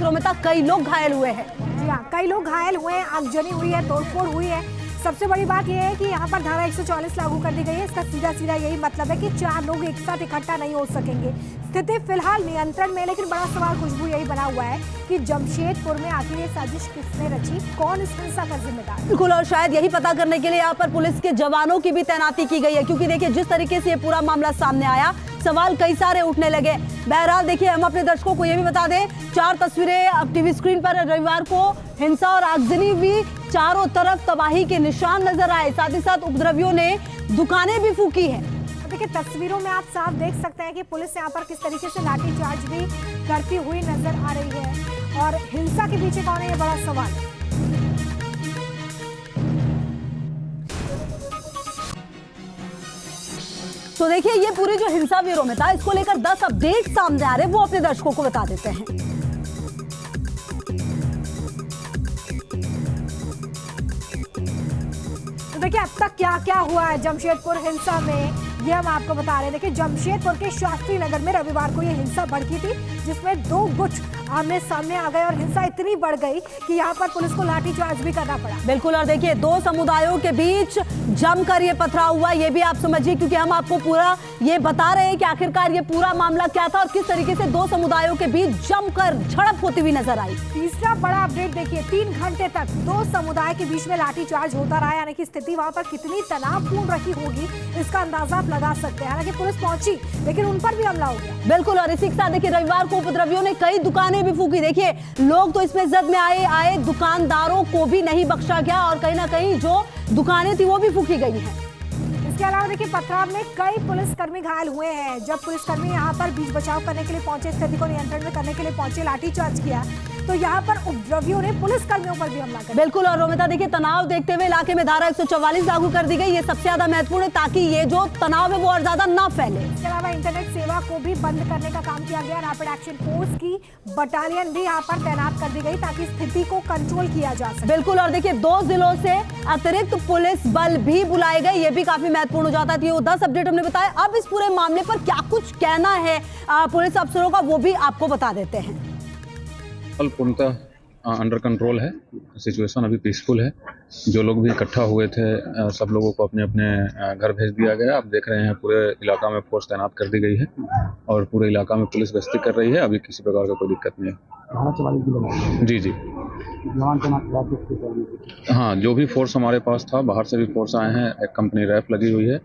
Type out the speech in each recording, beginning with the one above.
रोमिता कई लोग घायल हुए हैं। जी हाँ, कई लोग घायल हुए हैं, आगजनी हुई है, तोड़फोड़ हुई है। सबसे बड़ी बात यह है कि यहाँ पर धारा 144 लागू कर दी गई है। इसका सीधा सीधा यही मतलब है कि 4 लोग एक साथ इकट्ठा नहीं हो सकेंगे। स्थिति फिलहाल नियंत्रण में, लेकिन बड़ा सवाल खुशबू यही बना हुआ है कि जमशेदपुर में आखिर ये साजिश किसने रची, कौन इस हिंसा का जिम्मेदार। बिल्कुल, और शायद यही पता करने के लिए यहाँ पर पुलिस के जवानों की भी तैनाती की गई है, क्योंकि देखिए जिस तरीके से ये पूरा मामला सामने आया, सवाल कई सारे उठने लगे। बहरहाल देखिए, हम अपने दर्शकों को ये भी बता दें, 4 तस्वीरें अब टीवी स्क्रीन पर रविवार को हिंसा और आगजनी भी, चारों तरफ तबाही के निशान नजर आए, साथ ही साथ उपद्रवियों ने दुकानें भी फूकी है। देखिए तस्वीरों में आप साफ देख सकते हैं कि पुलिस यहाँ पर किस तरीके से लाठीचार्ज भी करती हुई नजर आ रही है, और हिंसा के पीछे कौन है, ये बड़ा सवाल है। तो देखिए, ये पूरी जो हिंसा वीरों में था, इसको लेकर 10 अपडेट सामने आ रहे हैं, वो अपने दर्शकों को बता देते हैं। तो देखिए अब तक क्या क्या हुआ है जमशेदपुर हिंसा में, ये हम आपको बता रहे हैं। देखिए जमशेदपुर के शास्त्री नगर में रविवार को ये हिंसा भड़की थी, जिसमें 2 गुट आमने सामने आ गए और हिंसा इतनी बढ़ गई कि यहाँ पर पुलिस को लाठीचार्ज भी करना पड़ा। बिल्कुल, और देखिए 2 समुदायों के बीच जमकर ये पथराव हुआ, ये भी आप समझिए, क्योंकि हम आपको पूरा ये बता रहे हैं कि आखिरकार ये पूरा मामला क्या था और किस तरीके से 2 समुदायों के बीच जमकर झड़प होती हुई नजर आई। तीसरा बड़ा अपडेट देखिए, 3 घंटे तक 2 समुदाय के बीच में लाठीचार्ज होता रहा, यानी कि स्थिति वहां पर कितनी तनावपूर्ण रही होगी इसका अंदाजा आप लगा सकते हैं। हालांकि पुलिस पहुंची, लेकिन उन पर भी हमला हो गया। बिल्कुल, और इसी के साथ देखिए रविवार को उपद्रवियों ने कई दुकानें भी फूकी। देखिए लोग तो इसमें जद में आए, दुकानदारों को भी नहीं बख्शा गया, और कहीं ना कहीं जो दुकानें थी वो भी फूकी गई हैं। इसके अलावा देखिए पथराव में कई पुलिसकर्मी घायल हुए हैं। जब पुलिसकर्मी यहाँ पर बीच बचाव करने के लिए पहुंचे, स्थिति को नियंत्रण में करने के लिए पहुंचे, लाठीचार्ज किया, तो यहाँ पर उपद्रवियों ने पुलिसकर्मियों पर भी हमला किया। बिल्कुल, और रोमिता देखिए तनाव देखते हुए इलाके में धारा 144 लागू कर दी गई। ये सबसे ज्यादा महत्वपूर्ण है, ताकि ये जो तनाव है वो और ज्यादा ना फैले। इसके अलावा इंटरनेट सेवा को भी बंद करने का काम किया गया। रैपिड एक्शन फोर्स की बटालियन भी यहाँ पर तैनात कर दी गई, ताकि स्थिति को कंट्रोल किया जा सके। बिल्कुल, और देखिए 2 जिलों से अतिरिक्त पुलिस बल भी बुलाए गए, ये भी काफी महत्वपूर्ण हो जाता है। वो 10 अपडेट हमने बताया। अब इस पूरे मामले पर क्या कुछ कहना है पुलिस अफसरों का, वो भी आपको बता देते हैं। पूर्णतः अंडर कंट्रोल है, सिचुएशन अभी पीसफुल है। जो लोग भी इकट्ठा हुए थे, सब लोगों को अपने अपने घर भेज दिया गया। आप देख रहे हैं पूरे इलाका में फोर्स तैनात कर दी गई है, और पूरे इलाका में पुलिस गश्ती कर रही है। अभी किसी प्रकार का कोई दिक्कत नहीं है। जी जी, हाँ, जो भी फोर्स हमारे पास था, बाहर से भी फोर्स आए हैं, एक कंपनी रैफ लगी हुई है।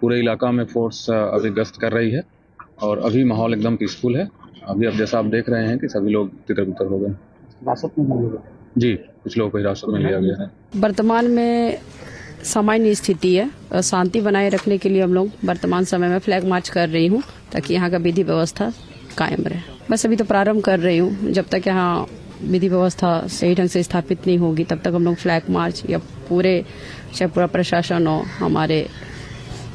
पूरे इलाका में फोर्स अभी गश्त कर रही है, और अभी माहौल एकदम पीसफुल है। अभी अब जैसा आप देख रहे हैं कि सभी लोग तितर-बितर हो गए। हिरासत में लिया गया? जी, कुछ लोगों को हिरासत में लिया गया है। वर्तमान में सामान्य स्थिति है। शांति बनाए रखने के लिए हम लोग वर्तमान समय में फ्लैग मार्च कर रही हूँ, ताकि यहाँ का विधि व्यवस्था कायम रहे। बस अभी तो प्रारंभ कर रही हूँ। जब तक यहाँ विधि व्यवस्था सही ढंग से स्थापित नहीं होगी, तब तक हम लोग फ्लैग मार्च या चाहे पूरा प्रशासन हो, हमारे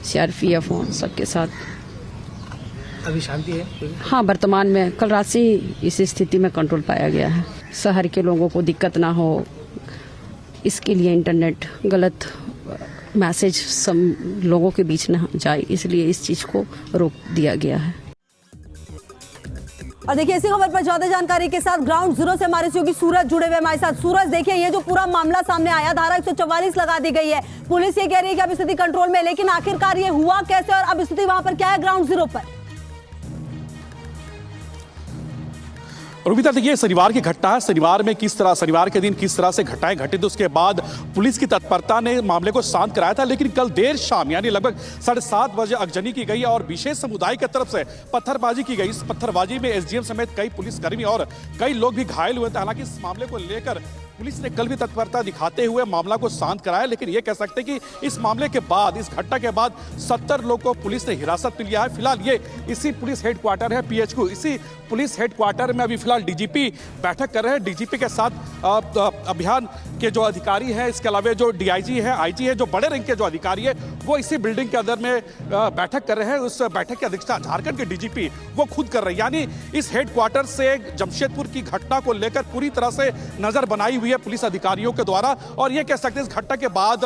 CRPF हो, सबके साथ। अभी शांति है? हाँ, वर्तमान में कल रात से इस स्थिति में कंट्रोल पाया गया है। शहर के लोगों को दिक्कत ना हो, इसके लिए इंटरनेट गलत मैसेज सब लोगों के बीच ना जाए, इसलिए इस चीज को रोक दिया गया है। और देखिए इसी खबर पर ज्यादा जानकारी के साथ ग्राउंड जीरो से हमारे सहयोगी सूरज जुड़े हुए हमारे साथ। सूरज, देखिए ये जो पूरा मामला सामने आया, धारा 144 लगा दी गई है, पुलिस ये कह रही है कि अब स्थिति कंट्रोल में, लेकिन आखिरकार ये हुआ कैसे और अब स्थिति वहां पर क्या है ग्राउंड जीरो पर? रूबिता, देखिए शनिवार की घटना है। शनिवार के दिन किस तरह से घटनाएं घटित, उसके बाद पुलिस की तत्परता ने मामले को शांत कराया था। लेकिन कल देर शाम यानी लगभग 7:30 बजे आगजनी की गई और विशेष समुदाय की तरफ से पत्थरबाजी की गई। इस पत्थरबाजी में SDM समेत कई पुलिसकर्मी और कई लोग भी घायल हुए थे। हालांकि इस मामले को लेकर पुलिस ने कल भी तत्परता दिखाते हुए मामला को शांत कराया, लेकिन ये कह सकते हैं कि इस मामले के बाद, इस घटना के बाद 70 लोगों को पुलिस ने हिरासत में लिया है। फिलहाल ये इसी पुलिस हेडक्वार्टर है PHQ, इसी पुलिस हेडक्वार्टर में अभी फिलहाल DGP बैठक कर रहे हैं। DGP के साथ अभियान के जो अधिकारी हैं, इसके अलावा जो DIG है, IG है, जो बड़े रैंक के जो अधिकारी है, वो इसी बिल्डिंग के अंदर में बैठक कर रहे हैं। उस बैठक की अध्यक्षता झारखंड के DGP वो खुद कर रहे हैं। यानी इस हेडक्वार्टर से जमशेदपुर की घटना को लेकर पूरी तरह से नजर बनाई हुई है पुलिस अधिकारियों के द्वारा, और ये कह सकते हैं इस घटना के बाद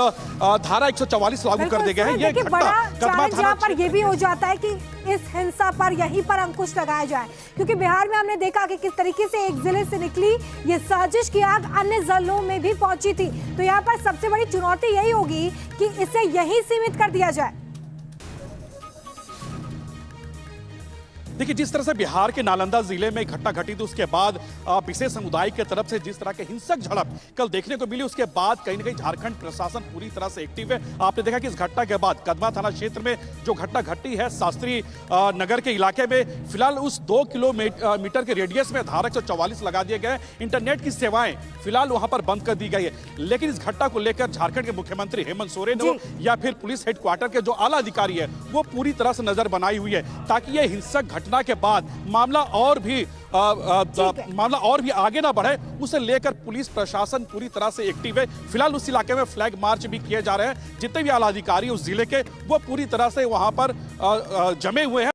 धारा 144 लागू कर दिए गए हैं। ये घटना पर ये भी हो जाता है कि इस हिंसा पर यहीं पर अंकुश लगाया जाए, क्योंकि बिहार में हमने देखा कि किस तरीके से एक जिले से निकली ये साजिश की आग अन्य जिलों में भी पहुंची थी। तो यहाँ पर सबसे बड़ी चुनौती यही होगी कि इसे यहीं सीमित कर दिया जाए। देखिए, जिस तरह से बिहार के नालंदा जिले में घटना घटी थी, उसके बाद विशेष समुदाय की तरफ से जिस तरह के हिंसक झड़प कल देखने को मिली, उसके बाद कहीं ना कहीं झारखंड प्रशासन पूरी तरह से एक्टिव है। आपने देखा कि इस घटना के बाद कदमा थाना क्षेत्र में जो घटना घटी है शास्त्री नगर के इलाके में, फिलहाल उस 2 किलोमीटर के रेडियस में धारा 144 लगा दिए गए। इंटरनेट की सेवाएं फिलहाल वहां पर बंद कर दी गई है। लेकिन इस घटना को लेकर झारखंड के मुख्यमंत्री हेमंत सोरेन हो या फिर पुलिस हेडक्वार्टर के जो आला अधिकारी है, वो पूरी तरह से नजर बनाई हुई है ताकि यह हिंसक घटना के बाद मामला और भी आगे ना बढ़े, उसे लेकर पुलिस प्रशासन पूरी तरह से एक्टिव है। फिलहाल उस इलाके में फ्लैग मार्च भी किए जा रहे हैं। जितने भी आला अधिकारी उस जिले के, वो पूरी तरह से वहां पर जमे हुए हैं।